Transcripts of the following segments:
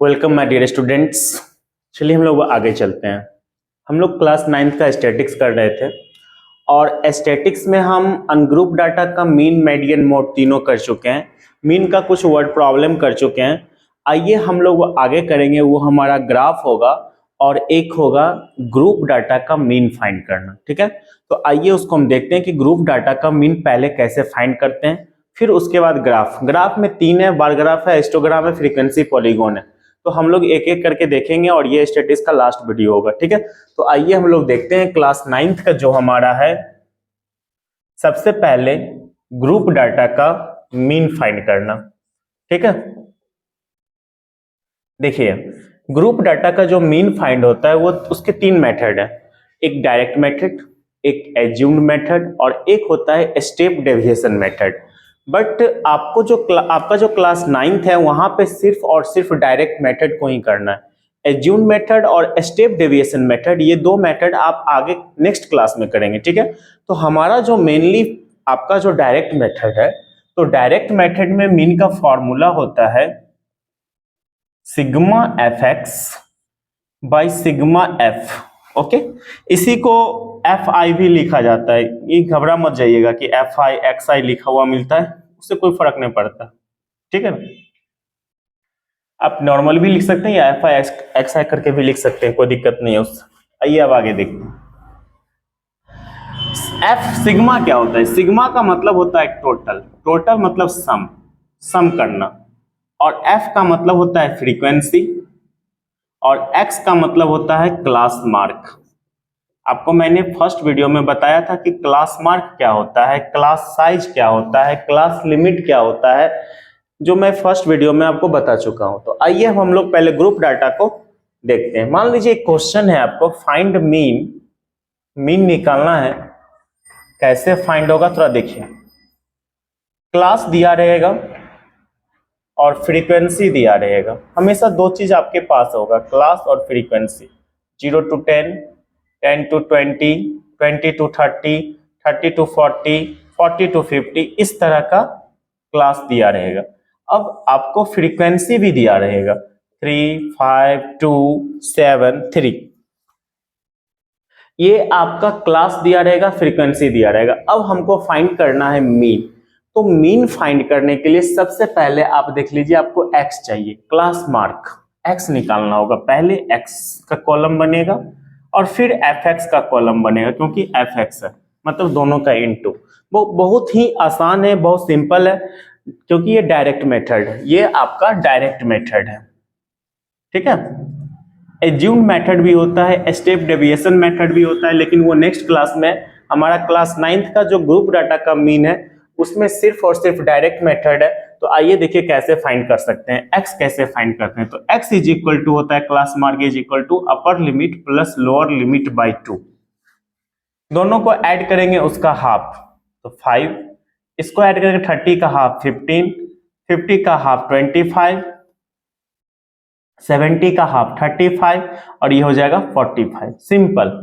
Welcome my dear students. चलिए हम लोग आगे चलते हैं। हम लोग क्लास 9th का स्टैटिक्स कर रहे थे और स्टैटिक्स में हम अनग्रुप डाटा का मीन, मीडियन, मोड तीनों कर चुके हैं। मीन का कुछ वर्ड प्रॉब्लम कर चुके हैं। आइए हम लोग आगे करेंगे, वो हमारा ग्राफ होगा और एक होगा ग्रुप डाटा का मीन फाइंड करना। ठीक है, तो आइए उसको हम देखते हैं कि ग्रुप डाटा का मीन पहले कैसे फाइंड करते हैं, फिर उसके बाद ग्राफ में 3 है, बार ग्राफ है, हिस्टोग्राम है, फ्रीक्वेंसी, पॉलीगॉन है। तो हम लोग एक एक करके देखेंगे और ये स्टैटिक्स का लास्ट वीडियो होगा। ठीक है, तो आइए हम लोग देखते हैं क्लास 9th का जो हमारा है। सबसे पहले ग्रुप डाटा का मीन फाइंड करना। ठीक है, देखिए ग्रुप डाटा का जो मीन फाइंड होता है वो उसके 3 मेथड है। एक डायरेक्ट मेथड, एक एज्यूम्ड मेथड और एक होता है स्टेप डेविएशन मेथड। बट आपका जो क्लास 9th है वहां पे सिर्फ और सिर्फ डायरेक्ट मेथड को ही करना है। एज्यूम्ड मेथड और स्टेप डेविएशन मेथड, ये 2 मेथड आप आगे नेक्स्ट क्लास में करेंगे। ठीक है, तो हमारा जो मेनली आपका जो डायरेक्ट मेथड है, तो डायरेक्ट मेथड में मीन का फॉर्मूला होता है sigma F X by sigma F. Okay, इसी को एफ आई भी लिखा जाता है। ये घबरा मत जाइएगा कि एफ आई एक्स आई लिखा हुआ मिलता है, उससे कोई फर्क नहीं पड़ता। ठीक है ना, आप नॉर्मल भी लिख सकते हैं या एफ आई एक्स आई करके भी लिख सकते हैं, कोई दिक्कत नहीं है उससे। आइए अब आगे देखते हैं। एफ सिग्मा क्या होता है? सिग्मा का मतलब होता है टोटल, टोटल मतलब सम करना। और एफ का मतलब होता है फ्रीक्वेंसी और एक्स का मतलब होता है क्लास मार्क। आपको मैंने फर्स्ट वीडियो में बताया था कि क्लास मार्क क्या होता है, क्लास साइज क्या होता है, क्लास लिमिट क्या होता है, जो मैं फर्स्ट वीडियो में आपको बता चुका हूं। तो आइए हम लोग पहले ग्रुप डाटा को देखते हैं। मान लीजिए एक क्वेश्चन है, आपको फाइंड मीन, मीन निकालना है। कैसे फाइंड होगा थोड़ा देखिए। क्लास दिया रहेगा और फ्रीक्वेंसी दिया रहेगा। हमेशा 2 चीज आपके पास होगा, क्लास और frequency. 0 to 10, 10 to 20, 20 to 30, 30 to 40, 40 to 50, इस तरह का क्लास दिया रहेगा। अब आपको फ्रीक्वेंसी भी दिया रहेगा 3, 5, 2, 7, 3। ये आपका क्लास दिया रहेगा, फ्रीक्वेंसी दिया रहेगा। अब हमको फाइंड करना है मीन। तो मीन फाइंड करने के लिए सबसे पहले आप देख लीजिए, आपको एक्स चाहिए, क्लास मार्क एक्स निकालना होगा। पहले एक्स का कॉलम बनेगा और फिर एफ एक्स का कॉलम बनेगा, क्योंकि एफ एक्स है मतलब दोनों का इनटू। वो बहुत ही आसान है, बहुत सिंपल है, क्योंकि ये डायरेक्ट मेथड है। ये आपका डायरेक्ट मेथड है। ठीक है, एज्यूम्ड मेथड भी होता है, स्टेप डेविएशन मेथड भी होता है, लेकिन वो नेक्स्ट क्लास में। हमारा क्लास 9th का जो ग्रुप डाटा का मीन है उसमें सिर्फ और सिर्फ डायरेक्ट मेथड है। तो आइए देखिए कैसे फाइंड कर सकते हैं। एक्स कैसे फाइंड करते हैं? तो एक्स इज इक्वल टू होता है class mark is equal to upper limit plus lower limit by 2। दोनों को ऐड करेंगे उसका हाफ, तो 5। इसको ऐड करेंगे 30 का हाफ 15, 50 का हाफ 25, 70 का हाफ 35 और ये हो जाएगा 45। सिंपल।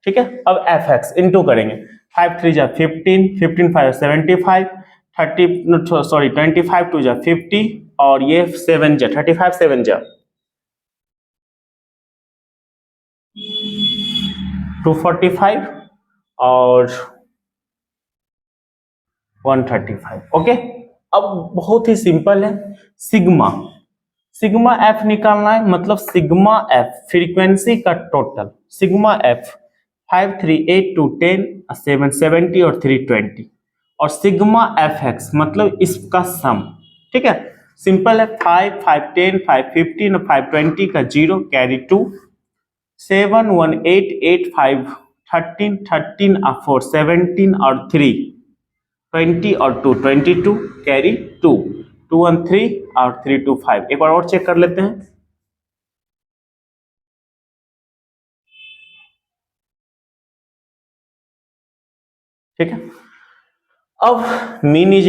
ठीक है, अब एफ एक्स इंटू करेंगे। 5 3 जा 15, 15 5 75, 30 सॉरी 25 2 जा 50 और ये 7 जा 35 7 जा 245 और 135। ओके, अब बहुत ही सिंपल है। सिग्मा, सिग्मा एफ निकालना है, मतलब सिग्मा एफ फ्रीक्वेंसी का टोटल। सिग्मा एफ 5 3 8 2 10 7 70 और 320 और सिग्मा एफ एक्स मतलब इसका सम। ठीक है, सिंपल है। 5 5 10 5 15 और 520 का 0 कैरी 2, 7 1 8 8 5 13 13 और 4 17 और 3 20 और 2 22 कैरी 2, 2 1 3 और 3 2 5। एक बार और चेक कर लेते हैं। ठीक है, अब mean is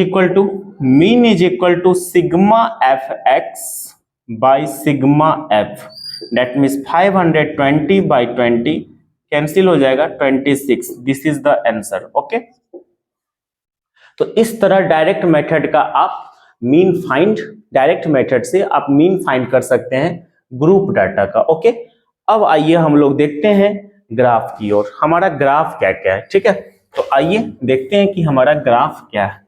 equal to sigma F X by sigma F. That means 520 by 20 cancel हो जाएगा 26। This is the answer. Okay, तो इस तरह डायरेक्ट मेथड का आप मीन फाइंड, डायरेक्ट मेथड से आप मीन फाइंड कर सकते हैं। ग्रुप डाटा का। ओके, अब आइए हम लोग देखते हैं ग्राफ की ओर, हमारा ग्राफ क्या क्या है। ठीक है, तो आइए देखते हैं कि हमारा ग्राफ क्या है।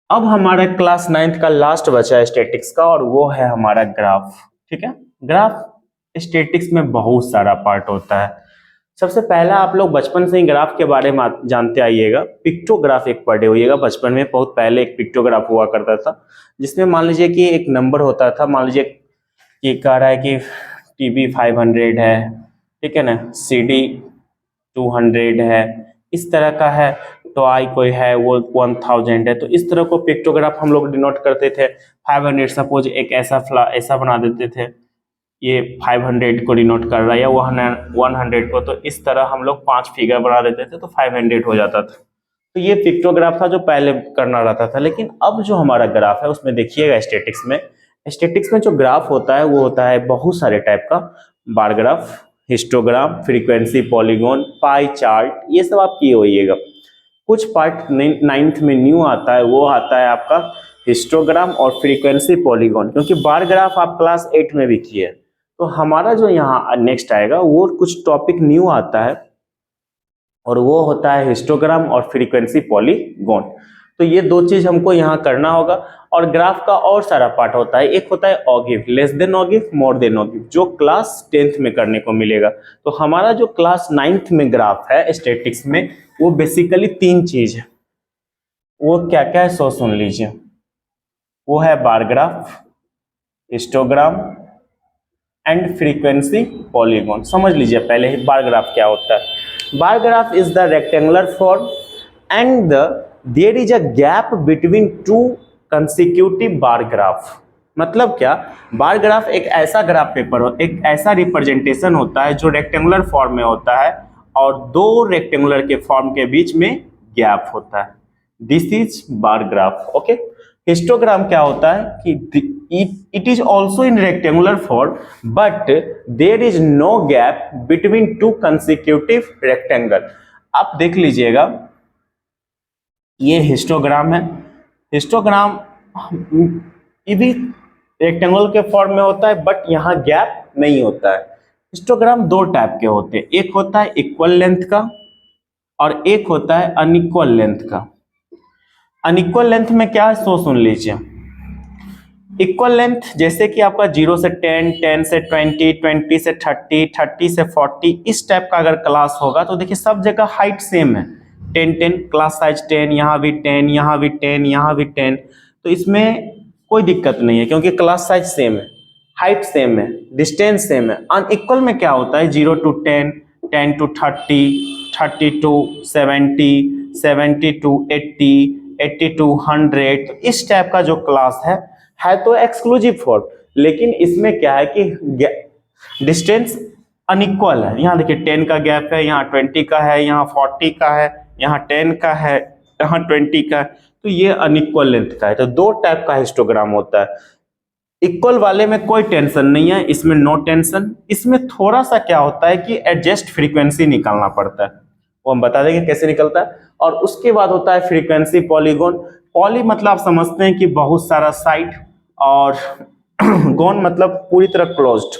अब हमारा क्लास 9th का लास्ट बचा है स्टैटिक्स का, और वो है हमारा ग्राफ। ठीक है, ग्राफ स्टैटिक्स में बहुत सारा पार्ट होता है। सबसे पहला, आप लोग बचपन से ही ग्राफ के बारे में जानते आइएगा, पिक्टोग्राफ एक पढ़े होइएगा बचपन में। बहुत पहले एक पिक्टोग्राफ हुआ करता था, जिसमें मान लीजिए कि एक नंबर होता था, मान लीजिए कि कह रहा है कि TB 500 है, ठीक है ना, CD 200 है, इस तरह का है, तो आई कोई है वो 1000 है, तो इस तरह को पिक्टोग्राफ हम लोग डिनोट करते थे। 500 सपोज एक ऐसा बना देते थे, ये 500 को डिनोट कर रहा है, या 100 को, तो इस तरह हम लोग 5 फिगर बना देते थे तो 500 हो जाता था। तो ये पिक्टोग्राफ था जो पहले करना रहता था। लेकिन अब जो हमारा ग्राफ है उसमें देखिएगा, स्टैटिक्स में जो ग्राफ होता है वो होता है बहुत सारे टाइप का, बार graph, histogram, frequency, polygon, pie chart, ये सब आप किए होइएगा। कुछ पार्ट 9th में न्यू आता है, वो आता है आपका हिस्टोग्राम और फ्रीक्वेंसी पॉलीगॉन, क्योंकि बार ग्राफ आप क्लास 8 में भी किए। तो हमारा जो यहाँ नेक्स्ट आएगा वो कुछ टॉपिक न्यू आता है, और वो होता है हिस्टोग्राम और फ्रीक्वेंसी पॉलीगॉन। तो ये दो चीज हमको यहाँ करना होगा। और ग्राफ का और सारा पार्ट होता है, एक होता है ऑगिव, लेस देन ऑगिव, मोर देन ऑगिव, जो क्लास 10th में करने को मिलेगा। तो हमारा जो क्लास 9th में ग्राफ है स्टैटिक्स में, वो बेसिकली 3 चीज है। वो क्या क्या है सो सुन लीजिए। वो है bar graph, histogram and frequency polygon. समझ लीजिए पहले ही बार ग्राफ क्या होता है। Bar graph is the rectangular form and there is a gap between 2 consecutive bar graph. मतलब क्या, बार ग्राफ एक ऐसा ग्राफ पेपर हो, एक ऐसा रिप्रेजेंटेशन होता है जो रेक्टेंगुलर फॉर्म में होता है और 2 रेक्टेंगुलर के फॉर्म के बीच में गैप होता है। This is bar graph. Okay, histogram क्या होता है कि it is also in rectangular form but there is no gap between 2 consecutive rectangle। आप देख लीजिएगा, ये हिस्टोग्राम है। हिस्टोग्राम ये भी रेक्टेंगल के फॉर्म में होता है, बट यहाँ गैप नहीं होता है। हिस्टोग्राम 2 टाइप के होते हैं, एक होता है इक्वल लेंथ का और एक होता है अनइक्वल लेंथ का। अनइक्वल लेंथ में क्या है सो सुन लीजिए। इक्वल लेंथ जैसे कि आपका 0 से 10, 10 से 20, 20 से 30, 30 से 40, इस टाइप का अगर क्लास होगा तो देखिए सब जगह हाइट सेम है, 10 10, क्लास साइज 10, यहाँ भी 10, यहाँ भी 10, यहाँ भी 10, तो इसमें कोई दिक्कत नहीं है क्योंकि क्लास साइज सेम है, हाइट सेम है, डिस्टेंस सेम है। अनइक्वल में क्या होता है 0 to 10, 10 to 30, 30 to 70, 70 to 80, 80 to 100, तो इस टाइप का जो क्लास है तो एक्सक्लूसिव फॉर्म। लेकिन इसमें क्या है कि डिस्टेंस अनइक्वल है। यहाँ देखिए 10 का गैप है, यहाँ 20 का है, यहाँ 40 का है, यहाँ 10 का है, यहाँ 20 का है, तो ये अनइक्वल लेंथ का है। तो 2 टाइप का हिस्टोग्राम होता है। इक्वल वाले में कोई टेंशन नहीं है, इसमें नो टेंशन। इसमें थोड़ा सा क्या होता है कि एडजस्ट फ्रीक्वेंसी निकालना पड़ता है, वो हम बता देंगे कैसे निकलता है। और उसके बाद होता है फ्रीक्वेंसी पॉलीगॉन। पॉली मतलब आप समझते हैं कि बहुत सारा साइड, और गॉन मतलब पूरी तरह क्लोज्ड,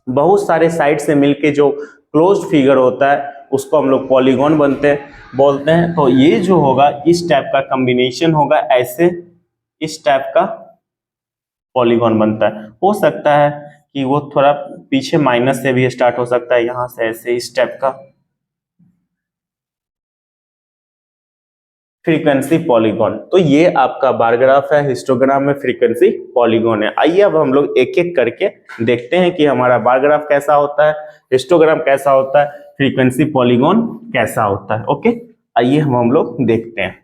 बहुत सारे साइड से मिलके जो क्लोज्ड फिगर होता है उसको हम लोग पॉलीगॉन बोलते हैं। तो ये जो होगा इस टाइप का कॉम्बिनेशन होगा, ऐसे इस टाइप का पॉलीगॉन बनता है। हो सकता है कि वो थोड़ा पीछे माइनस से भी स्टार्ट हो सकता है, यहां से ऐसे इस टाइप का फ्रीक्वेंसी पॉलीगॉन। तो ये आपका बार ग्राफ है, हिस्टोग्राम में फ्रीक्वेंसी पॉलीगॉन है। आइए अब हम लोग एक एक करके देखते हैं कि हमारा बार ग्राफ कैसा होता है, हिस्टोग्राम कैसा होता है, फ्रीक्वेंसी पॉलीगॉन कैसा होता है। ओके, आइए हम लोग देखते हैं।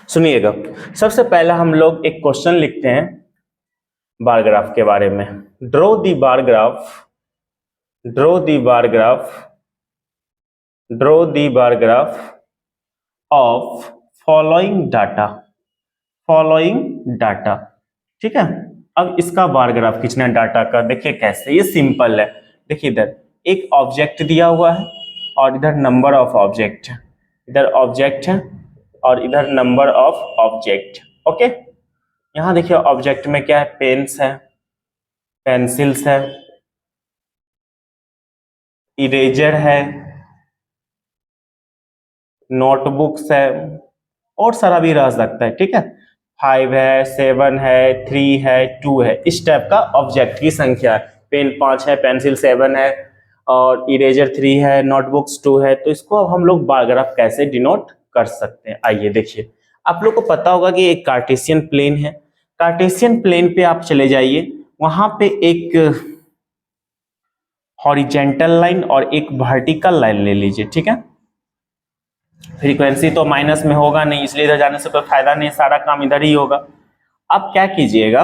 सुनिएगा, सबसे पहला हम लोग एक क्वेश्चन लिखते हैं बार ग्राफ के बारे में। Draw the bar graph, draw the bar graph, draw the bar graph of following data, following data. ठीक है, अब इसका बार ग्राफ खींचना है डाटा का। देखिए कैसे, ये सिंपल है। देखिए इधर एक ऑब्जेक्ट दिया हुआ है और इधर नंबर ऑफ ऑब्जेक्ट है, इधर ऑब्जेक्ट है और इधर नंबर ऑफ ऑब्जेक्ट। ओके, यहाँ देखिए ऑब्जेक्ट में क्या है, पेन्स है, पेंसिल्स है, इरेजर है, नोटबुक्स है, और सारा भी रह सकता है। ठीक है, 5 है, 7 है, 3 है, 2 है, इस टाइप का ऑब्जेक्ट की संख्या है। पेन 5 है, पेंसिल 7 है, और इरेजर 3 है, नोटबुक्स 2 है। तो इसको अब हम लोग बार ग्राफ कैसे डिनोट कर सकते हैं, आइए देखिए। आप लोग को पता होगा कि एक कार्टेशियन प्लेन है। कार्टेशियन प्लेन पे आप चले जाइए, वहां पे एक हॉरिजेंटल लाइन और एक वर्टिकल लाइन ले लीजिए। ठीक है, फ्रीक्वेंसी तो माइनस में होगा नहीं, इसलिए इधर जाने से कोई फायदा नहीं, सारा काम इधर ही होगा। आप क्या कीजिएगा,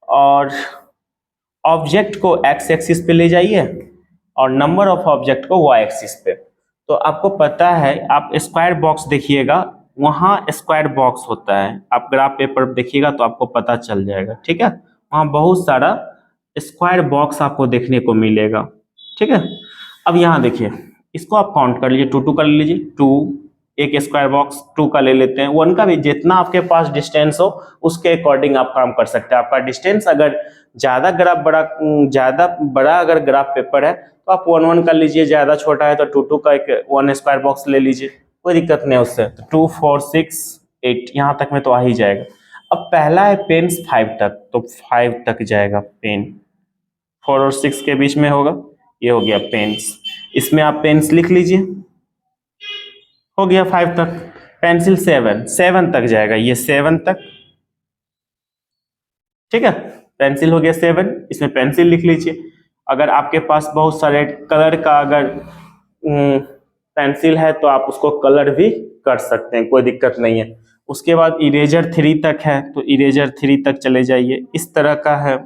और ऑब्जेक्ट को एक्स एक्सिस पे ले जाइए और नंबर ऑफ ऑब्जेक्ट को वाई एक्सिस पे। तो आपको पता है, आप स्क्वायर बॉक्स देखिएगा, वहां स्क्वायर बॉक्स होता है, आप ग्राफ पेपर देखिएगा तो आपको पता चल जाएगा। ठीक है, वहां बहुत सारा स्क्वायर बॉक्स आपको देखने को मिलेगा। ठीक है, अब यहाँ देखिए, इसको आप काउंट कर लीजिए, 2 कर लीजिए, 2, एक स्क्वायर बॉक्स 2 का ले लेते हैं, 1 का भी, जितना आपके पास डिस्टेंस हो उसके अकॉर्डिंग आप काम कर सकते हैं। आपका डिस्टेंस अगर ज्यादा बड़ा अगर ग्राफ पेपर है तो आप 1 कर लीजिए, ज्यादा छोटा है तो 2 का एक 1 स्क्वायर बॉक्स ले लीजिए, कोई दिक्कत नहीं है उससे। तो 2, 4, 6, 8 यहाँ तक में तो आ ही जाएगा। अब पहला है पेन्स 5 तक, तो 5 तक जाएगा पेन, 4 और 6 के बीच में होगा, ये हो गया पेन्स। इसमें आप पेन्स लिख लीजिए, हो गया 5 तक। पेंसिल 7 तक जाएगा, ये 7 तक। ठीक है, पेंसिल हो गया 7, इसमें पेंसिल लिख लीजिए। अगर आपके पास बहुत सारे कलर का अगर पेंसिल है तो आप उसको कलर भी कर सकते हैं, कोई दिक्कत नहीं है। उसके बाद इरेजर 3 तक है, तो इरेजर 3 तक चले जाइए, इस तरह का है।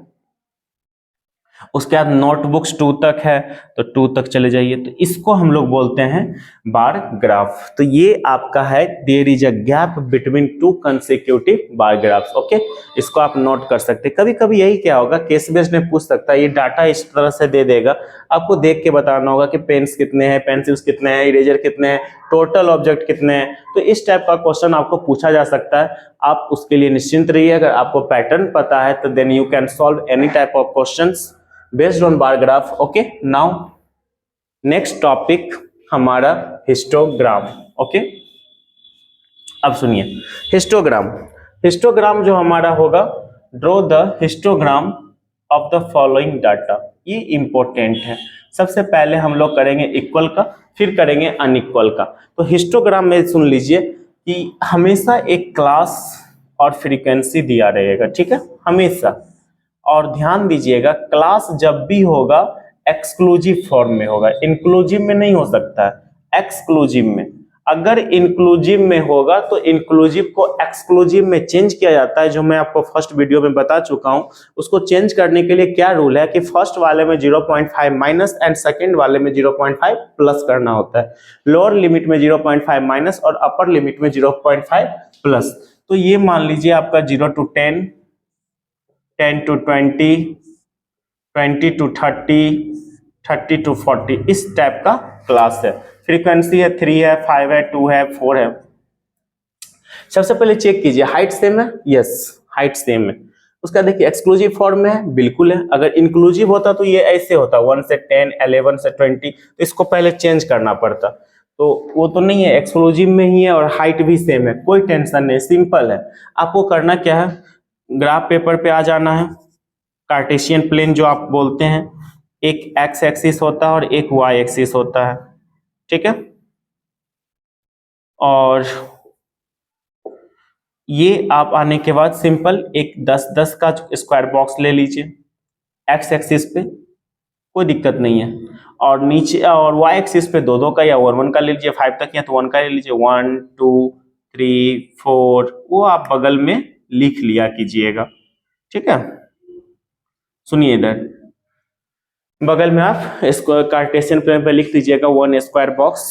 उसके बाद नोटबुक्स 2 तक है, तो 2 तक चले जाइए, तो इसको हम लोग बोलते हैं बार ग्राफ। तो ये आपका है, there is a gap between 2 consecutive bar graphs. Okay, इसको आप नोट कर सकते हैं। कभी कभी यही क्या होगा, केस बेस्ड में पूछ सकता है, ये डाटा इस तरह से दे देगा, आपको देख के बताना होगा कि पेन्स कितने हैं, पेंसिल्स कितने हैं, इरेजर कितने हैं, टोटल ऑब्जेक्ट कितने हैं। तो इस टाइप का क्वेश्चन आपको पूछा जा सकता है, आप उसके लिए निश्चिंत रहिए। अगर आपको पैटर्न पता है तो then you can solve any type of questions based on bar graph. Okay, now next topic हमारा हिस्टोग्राम। ओके, अब सुनिए, हिस्टोग्राम। हिस्टोग्राम जो हमारा होगा, draw the histogram of the following data. ये इंपॉर्टेंट है। सबसे पहले हम लोग करेंगे इक्वल का, फिर करेंगे अनइक्वल का। तो हिस्टोग्राम में सुन लीजिए कि हमेशा एक क्लास और फ्रीक्वेंसी दिया रहेगा। ठीक है, हमेशा। और ध्यान दीजिएगा, क्लास जब भी होगा एक्सक्लूसिव फॉर्म में होगा, इंक्लूसिव में नहीं हो सकता है, एक्सक्लूसिव में। अगर इंक्लूसिव में होगा तो इंक्लूसिव को एक्सक्लूसिव में चेंज किया जाता है, जो मैं आपको फर्स्ट वीडियो में बता चुका हूं। उसको चेंज करने के लिए क्या रूल है कि फर्स्ट वाले में 0.5 माइनस एंड सेकेंड वाले में 0.5 प्लस करना होता है। लोअर लिमिट में 0.5 माइनस और अपर लिमिट में 0.5 प्लस। तो ये मान लीजिए आपका 0 to 10, 10 to 20, 20 to 30, 30 to 40, इस टाइप का क्लास है। फ्रीक्वेंसी है 3 है, 5 है, 2 है, 4 है। सबसे पहले चेक कीजिए, हाइट सेम है, यस हाइट सेम है। उसका देखिए एक्सक्लूसिव फॉर्म में है, बिल्कुल है। अगर इंक्लूसिव होता तो ये ऐसे होता, 1 से 10, 11 से 20, तो इसको पहले चेंज करना पड़ता। तो वो तो नहीं है, एक्सक्लूसिव में ही है और हाइट भी सेम है, कोई टेंशन नहीं, सिंपल है। आपको करना क्या है, ग्राफ पेपर पे आ जाना है। कार्टेशियन प्लेन जो आप बोलते हैं, एक एक्स एक्सिस होता है और एक वाई एक्सिस होता है। ठीक है, और ये आप आने के बाद सिंपल एक 10-10 का स्क्वायर बॉक्स ले लीजिए एक्स एक्सिस पे, कोई दिक्कत नहीं है। और नीचे और वाई एक्सिस पे 2-2 का या 1-1 का ले लीजिए, 5 तक या तो 1 का ले लीजिए, 1, 2, 3, 4, वो आप बगल में लिख लिया कीजिएगा। ठीक है, सुनिए इधर बगल में आप इसको कार्टेशियन प्लेन पे लिख दीजिएगा, 1 square box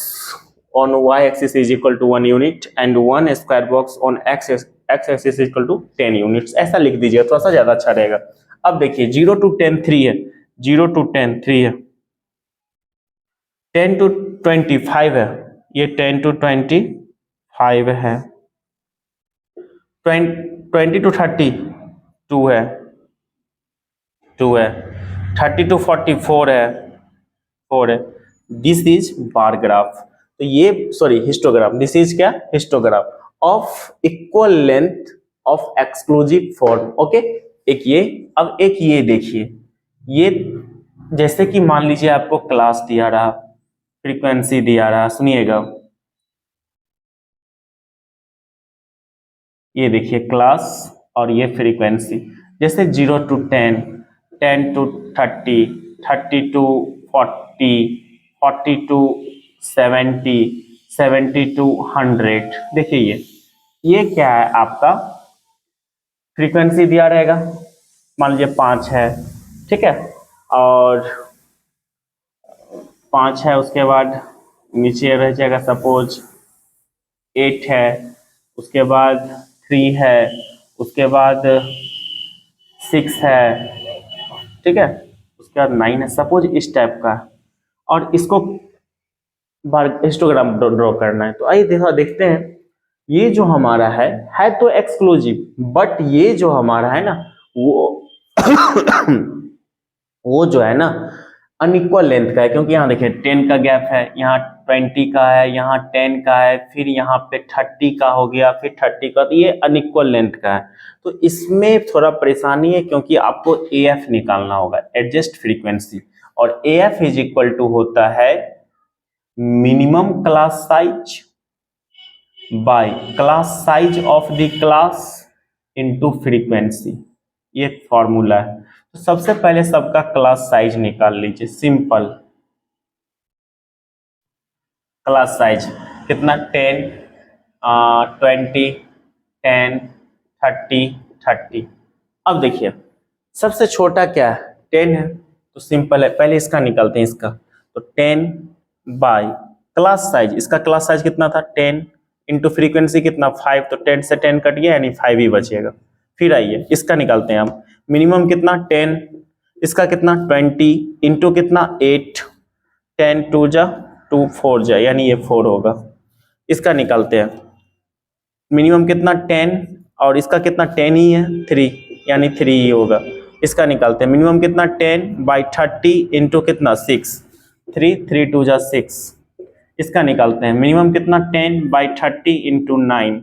on y axis is equal to 1 unit and 1 square box on x axis is equal to 10 units. ऐसा लिख दीजिएगा, थोड़ा सा ज्यादा अच्छा रहेगा। अब देखिए 0 to 10 3 है, 0 to 10 3 है, 10 to 25 है, ये 10 to 25 है, 20 to 30 2 है, 2 है, 30 to 40 4 है, 4 है। This is bar graph. तो ये सॉरी हिस्टोग्राफ, दिस इज क्या, histograph of equal length of exclusive form. Okay, एक ये, अब एक ये देखिए, ये जैसे कि मान लीजिए आपको क्लास दिया रहा, फ्रीक्वेंसी दिया रहा, सुनिएगा, ये देखिए क्लास और ये फ्रीक्वेंसी, जैसे 0 to 10, 10 to 30, 30 to 40, 40 to 70, 70 to 100। देखिए ये क्या है, आपका फ्रीक्वेंसी दिया रहेगा, मान लीजिए 5 है, ठीक है, और 5 है, उसके बाद नीचे रह जाएगा सपोज 8 है, उसके बाद 3 है, उसके बाद 6 है, ठीक है, उसके बाद 9 है, सपोज इस टाइप का। और इसको हिस्टोग्राम ड्रॉ करना है, तो आइए देखते हैं। ये जो हमारा है तो एक्सक्लूसिव, बट ये जो हमारा है ना वो वो जो है ना अनइक्वल लेंथ का है, क्योंकि यहाँ देखिए 10 का गैप है, यहाँ 20 का है, यहाँ 10 का है, फिर यहाँ पे 30 का हो गया, फिर 30 का, तो ये अनइक्वल लेंथ का है। तो इसमें थोड़ा परेशानी है, क्योंकि आपको AF निकालना होगा, एडजस्ट फ्रीक्वेंसी, और AF इज इक्वल टू होता है minimum class size by class size of the class into frequency, ये फॉर्मूला है। तो सबसे पहले सबका क्लास साइज निकाल लीजिए, सिंपल। क्लास साइज कितना, 10, 20, 10, 30, 30। अब देखिए सबसे छोटा क्या है, 10 है, तो सिंपल है, पहले इसका निकालते हैं, इसका तो 10 बाय क्लास साइज, इसका क्लास साइज कितना था 10 इंटू फ्रीक्वेंसी कितना 5, तो 10 से 10 कट गया, यानी 5 ही बचेगा। फिर आइए इसका निकालते हैं हम, मिनिमम कितना 10, इसका कितना 20 इंटू कितना 8, 10 2 जा 2 4 जा, यानी ये 4 होगा। इसका निकालते हैं, मिनिमम कितना 10 और इसका कितना 10 ही है 3, यानी 3 ही होगा। इसका निकालते हैं, मिनिमम कितना 10 बाई 30 इंटू कितना 6, 3 3 2 जा 6। इसका निकालते हैं, मिनिमम कितना 10 बाई 30 इंटू 9,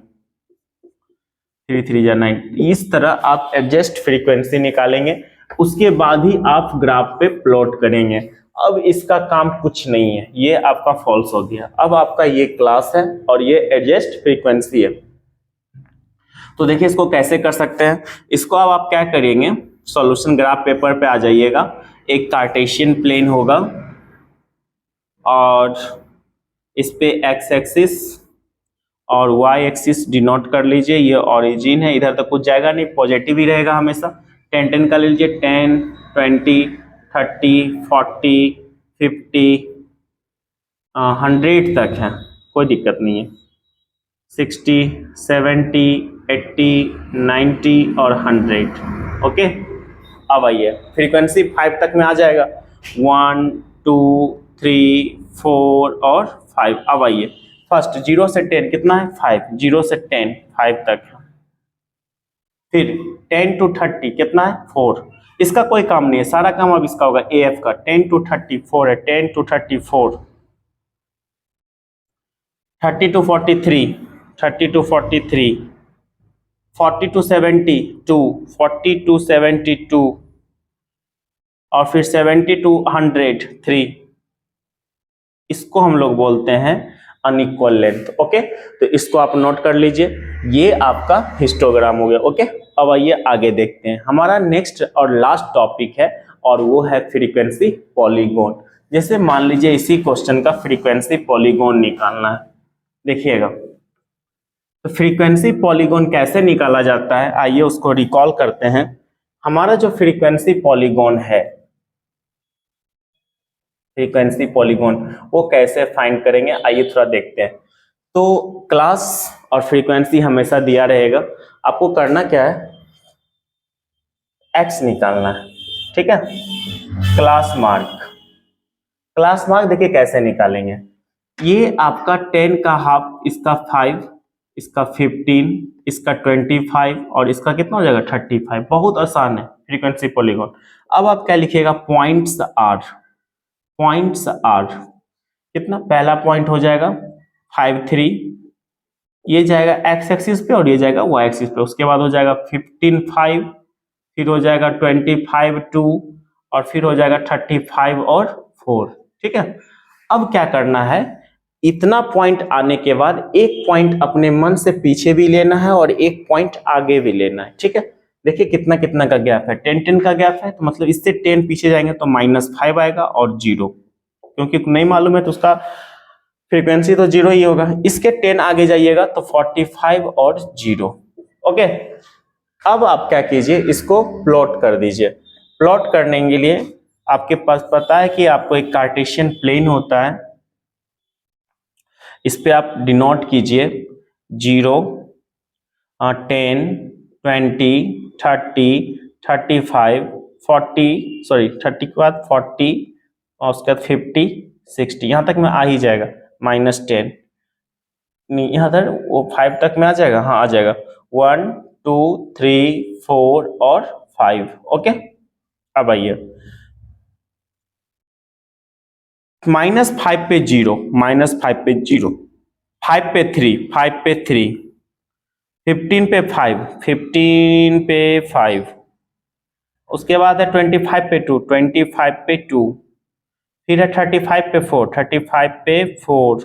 3 3 जा 9। इस तरह आप एडजस्ट फ्रीक्वेंसी निकालेंगे, उसके बाद ही आप ग्राफ पे प्लॉट करेंगे। अब इसका काम कुछ नहीं है, ये आपका फॉल्स हो गया। अब आपका ये क्लास है और ये एडजस्ट फ्रीक्वेंसी है। तो देखिए इसको कैसे कर सकते हैं, इसको अब आप क्या करेंगे, सॉल्यूशन ग्राफ पेपर पे आ जाइएगा, एक कार्टेशियन प्लेन होगा और इस पे एक्स एक्सिस और वाई एक्सिस डिनोट कर लीजिए, ये ओरिजिन है, इधर तक कुछ जाएगा नहीं, पॉजिटिव ही रहेगा हमेशा। 10 10 का ले लीजिए, 10 20 30 40 50 100 तक है, कोई दिक्कत नहीं है, 60 70 80 90 और 100। ओके, अब आइए फ्रीक्वेंसी 5 तक में आ जाएगा, 1 2 3 4 और 5। अब आइए फर्स्ट 0 से 10 कितना है 5, 0 से 10 5 तक, फिर 10 to 30 कितना है 4। इसका कोई काम नहीं है, सारा काम अब इसका होगा AF का। 10 to 34 है, 10 to 34, 30 to 43, 30 to 43, 40 to 72, 40 to 72 और फिर 70 to 100 3। इसको हम लोग बोलते हैं अनइक्वल लेंथ। ओके, तो इसको आप नोट कर लीजिए, ये आपका हिस्टोग्राम हो गया। ओके, अब आइए आगे देखते हैं, हमारा नेक्स्ट और लास्ट टॉपिक है और वो है फ्रीक्वेंसी पॉलीगॉन। जैसे मान लीजिए इसी क्वेश्चन का फ्रीक्वेंसी पॉलीगॉन निकालना है, देखिएगा तो फ्रीक्वेंसी पॉलीगॉन कैसे निकाला जाता है, आइए उसको रिकॉल करते हैं। हमारा जो फ्रीक्वेंसी पॉलीगॉन है, फ्रीक्वेंसी पॉलीगॉन वो कैसे फाइंड करेंगे, आइए थोड़ा देखते हैं। तो क्लास और फ्रीक्वेंसी हमेशा दिया रहेगा, आपको करना क्या है, एक्स निकालना है, ठीक है। क्लास मार्क, क्लास मार्क देखिए कैसे निकालेंगे, ये आपका 10 का हाफ, इसका 5, इसका 15, इसका 25 और इसका कितना हो जाएगा 35। बहुत आसान है फ्रीक्वेंसी पॉलीगॉन। अब आप क्या लिखिएगा, पॉइंट्स आर, पॉइंट्स आर कितना, पहला पॉइंट हो जाएगा 5 3, ये जाएगा एक्स एक्सिस पे और ये जाएगा वाई एक्सिस पे। उसके बाद हो जाएगा 15 5, फिर हो जाएगा 25 2 और फिर हो जाएगा 35 और 4। ठीक है, अब क्या करना है, इतना पॉइंट आने के बाद एक पॉइंट अपने मन से पीछे भी लेना है और एक पॉइंट आगे भी लेना है। ठीक है, देखिए कितना कितना का गैप है, 10 10 का गैप है, तो मतलब इससे 10 पीछे जाएंगे तो -5 आएगा और 0, क्योंकि नहीं मालूम है तो उसका फ्रीक्वेंसी तो 0 ही होगा। इसके 10 आगे जाइएगा तो 45 और 0। ओके, अब आप क्या कीजिए, इसको प्लॉट कर दीजिए। प्लॉट करने के लिए आपके पास पता है कि आपको एक कार्टेशियन प्लेन होता है, इस पे आप डिनोट कीजिए 0 10 20 30 35 40, सॉरी 30 के बाद 40 और उसके बाद 50 60, यहाँ तक में आ ही जाएगा। -10 नहीं, यहाँ तक वो 5 तक में आ जाएगा, हाँ आ जाएगा। 1 2 3 4 और 5। ओके, अब आइए -5 पे 0, -5 पे 0, 5 पे 3, 5 पे 3, 15 पे 5, 15 पे 5, उसके बाद है 25 पे 2, 25 पे 2, फिर है 35 पे 4, 35 पे 4,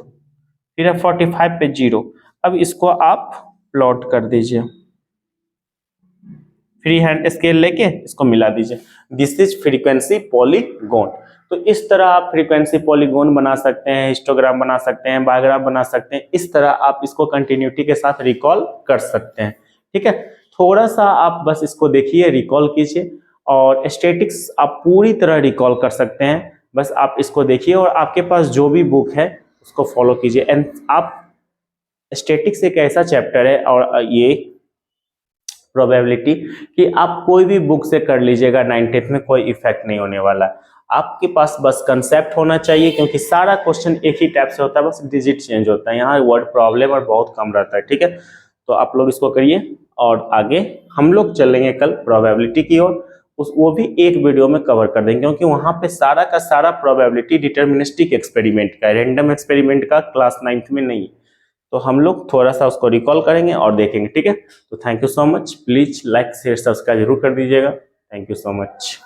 फिर है 45 पे 0। अब इसको आप प्लॉट कर दीजिए, फ्री हैंड स्केल लेके इसको मिला दीजिए। This is frequency polygon. तो इस तरह आप फ्रीक्वेंसी पॉलीगॉन बना सकते हैं, हिस्टोग्राम बना सकते हैं, बायोग्राफ बना सकते हैं। इस तरह आप इसको कंटिन्यूटी के साथ रिकॉल कर सकते हैं। ठीक है, थोड़ा सा आप बस इसको देखिए, रिकॉल कीजिए, और स्टैटिक्स आप पूरी तरह रिकॉल कर सकते हैं। बस आप इसको देखिए और आपके पास जो भी बुक है उसको फॉलो कीजिए। एंड आप, स्टैटिक्स एक ऐसा चैप्टर है और ये प्रोबेबिलिटी कि आप कोई भी बुक से कर लीजिएगा, 9th में कोई इफेक्ट नहीं होने वाला है। आपके पास बस कंसेप्ट होना चाहिए, क्योंकि सारा क्वेश्चन एक ही टाइप से होता है, बस डिजिट चेंज होता है। यहाँ वर्ड प्रॉब्लम और बहुत कम रहता है। ठीक है, तो आप लोग इसको करिए और आगे हम लोग चलेंगे कल प्रोबेबिलिटी की ओर। वो भी एक वीडियो में कवर कर देंगे, क्योंकि वहां पे सारा का सारा प्रोबेबिलिटी डिटर्मिनिस्टिक एक्सपेरिमेंट का, रैंडम एक्सपेरिमेंट का क्लास 9th में नहीं है। तो हम लोग थोड़ा सा उसको रिकॉल करेंगे और देखेंगे। ठीक है, तो thank you so much. Please like share subscribe जरूर कर दीजिएगा। Thank you so much.